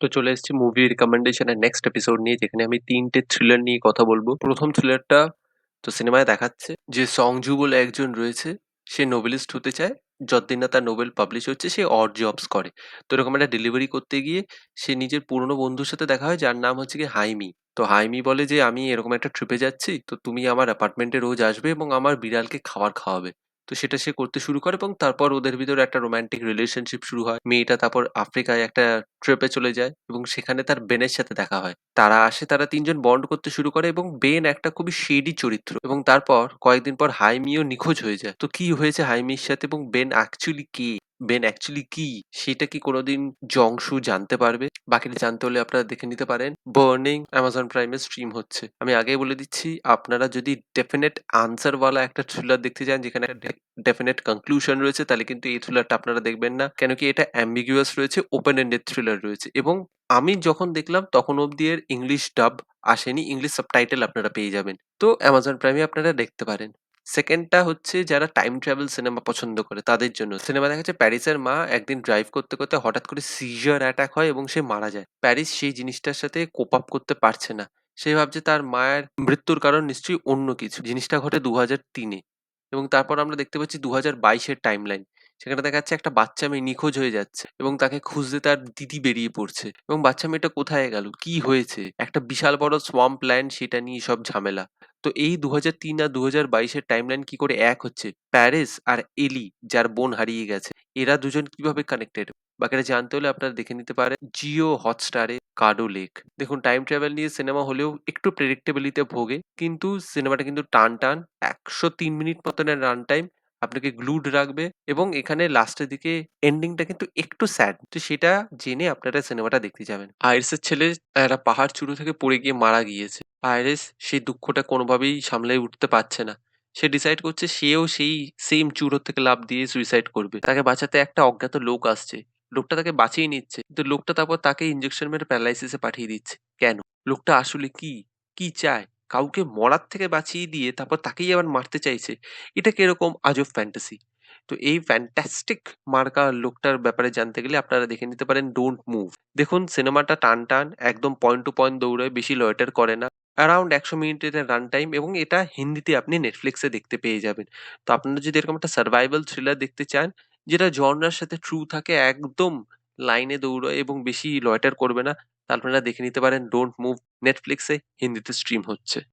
তো চলে এসেছি মুভি রিকমেন্ডেশন এর নেক্সট এপিসোড নিয়ে, যেখানে আমি তিনটে থ্রিলার নিয়ে কথা বলবো। প্রথম থ্রিলারটা তো সিনেমায় দেখাচ্ছে যে সংজু বলে একজন রয়েছে, সে নোবেলিস্ট হতে চায়। যতদিন না তার নোবেল পাবলিশ হচ্ছে সে অড জবস করে। তো এরকম একটা ডেলিভারি করতে গিয়ে সে নিজের পুরনো বন্ধুর সাথে দেখা হয়, যার নাম হচ্ছে কি হাইমি। তো হাইমি বলে যে আমি এরকম একটা ট্রিপে যাচ্ছি, তো তুমি আমার অ্যাপার্টমেন্টে রোজ আসবে এবং আমার বিড়ালকে খাবার খাওয়াবে। তো সেটা সে করতে শুরু করে এবং তারপর ওদের ভিতরে একটা রোমান্টিক রিলেশনশিপ শুরু হয়। মেয়েটা তারপর আফ্রিকায় একটা ট্রিপে চলে যায় এবং সেখানে তার বেনের সাথে দেখা হয়। তারা আসে, তারা তিনজন বন্ড করতে শুরু করে এবং বেন একটা খুবই শেডি চরিত্র। এবং তারপর কয়েকদিন পর হাইমিও নিখোঁজ হয়ে যায়। তো কি হয়েছে হাইমির সাথে এবং বেন অ্যাকচুয়ালি কি, সেটা কি কোনোদিন জংশু জানতে পারবে? বাকিটা জানতে হলে আপনারা দেখে নিতে পারেন বার্নিং, অ্যামাজন প্রাইমে স্ট্রিম হচ্ছে। আমি আগেই বলে দিচ্ছি, আপনারা যদি ডেফিনেট আনসার ওয়ালা একটা থ্রিলার দেখতে চান, যেখানে একটা ডেফিনেট কনক্লুশন রয়েছে, তাহলে কিন্তু এই থ্রিলারটা আপনারা দেখবেন না। কেন কি এটা অ্যাম্বিগুয়াস রয়েছে, ওপেন এন্ডেড থ্রিলার রয়েছে। এবং আমি যখন দেখলাম তখন অব্দি এর ইংলিশ ডাব আসেনি, ইংলিশ সাবটাইটেল আপনারা পেয়ে যাবেন। তো অ্যামাজন প্রাইমে আপনারা দেখতে পারেন। সেকেন্ডটা হচ্ছে যারা টাইম ট্রাভেল সিনেমা পছন্দ করে তাদের জন্য। সিনেমা দেখা যাচ্ছে প্যারিসের মা একদিন ড্রাইভ করতে করতে হঠাৎ করে সিজার অ্যাটাক হয় এবং সে মারা যায়। প্যারিস সেই জিনিসটার সাথে কোপ আপ করতে পারছে না। সে ভাবছে তার মায়ের মৃত্যুর কারণ নিশ্চয়ই অন্য কিছু। জিনিসটা ঘটে 2003-এ। এবং তারপর আমরা দেখতে পাচ্ছি 2022-এর টাইমলাইন। সেখানে দেখা যাচ্ছে একটা বাচ্চা মেয়ে নিখোঁজ হয়ে যাচ্ছে এবং তাকে খুঁজতে তার দিদি বেরিয়ে পড়ছে। এবং বাচ্চা মেয়েটা কোথায় গেল, কি হয়েছে, একটা বিশাল বড় সোয়াম্প ল্যান্ড, সেটা নিয়ে সব ঝামেলা। তো এই 2003 আর 2022-এর টাইমলাইন কি করে এক হচ্ছে? প্যারিস আর এলি, যার বোন হারিয়ে গেছে, এরা দুজন কিভাবে কানেক্টেড? বাকিটা জানতে হলে আপনারা দেখে নিতে পারেন জিও হটস্টারে কার্ডো লেক। দেখুন, টাইম ট্রাভেল নিয়ে সিনেমা হলেও একটু প্রেডিক্টেবিলিতে ভোগে, কিন্তু সিনেমাটা কিন্তু টান টান। 103 মিনিট মতনের রান টাইম, আপনাকে গ্লুড রাখবে। এবং এখানে লাস্টের দিকে এন্ডিংটা কিন্তু একটু স্যাড, তো সেটা জেনে আপনারা সিনেমাটা দেখতে যাবেন। আইরিসের ছেলে একটা পাহাড় চূড়ো থেকে পড়ে গিয়ে মারা গিয়েছে। আইরিস সেই দুঃখটা কোনোভাবেই সামলে উঠতে পারছে না। সে ডিসাইড করছে সেও সেই সেম চূড়ো থেকে লাফ দিয়ে সুইসাইড করবে। তাকে বাঁচাতে একটা অজ্ঞাত লোক আসছে। লোকটা তাকে বাঁচিয়ে নিচ্ছে, কিন্তু লোকটা তারপর তাকে ইনজেকশন মেরে প্যারালাইসিসে পাঠিয়ে দিচ্ছে। কেন? লোকটা আসলে কি, কি চায়? কাউকে মরার থেকে বাঁচিয়ে দিয়ে তারপর তাকেই আবার মারতে চাইছে। এটা কিরকম আজব ফ্যান্টাসি? তো এই ফ্যান্টাস্টিক মার্কা লোকটার ব্যাপারে জানতে গেলে আপনারা দেখে নিতে পারেন ডোন্ট মুভ। দেখুন, সিনেমাটা টান টান, একদম পয়েন্ট টু পয়েন্ট দৌড়ায়, বেশি লয়টার করে না। অ্যারাউন্ড 100 মিনিটের রান টাইম এবং এটা হিন্দিতে আপনি নেটফ্লিক্সে দেখতে পেয়ে যাবেন। তো আপনারা যদি এরকম একটা সার্ভাইভাল থ্রিলার দেখতে চান, যেটা জনরার সাথে ট্রু থাকে, একদম লাইনে দৌড়ায় এবং বেশি লয়টার করবে না, তা আপনারা দেখে নিতে পারেন ডোন্ট মুভ। নেটফ্লিক্সে হিন্দিতে স্ট্রিম হচ্ছে।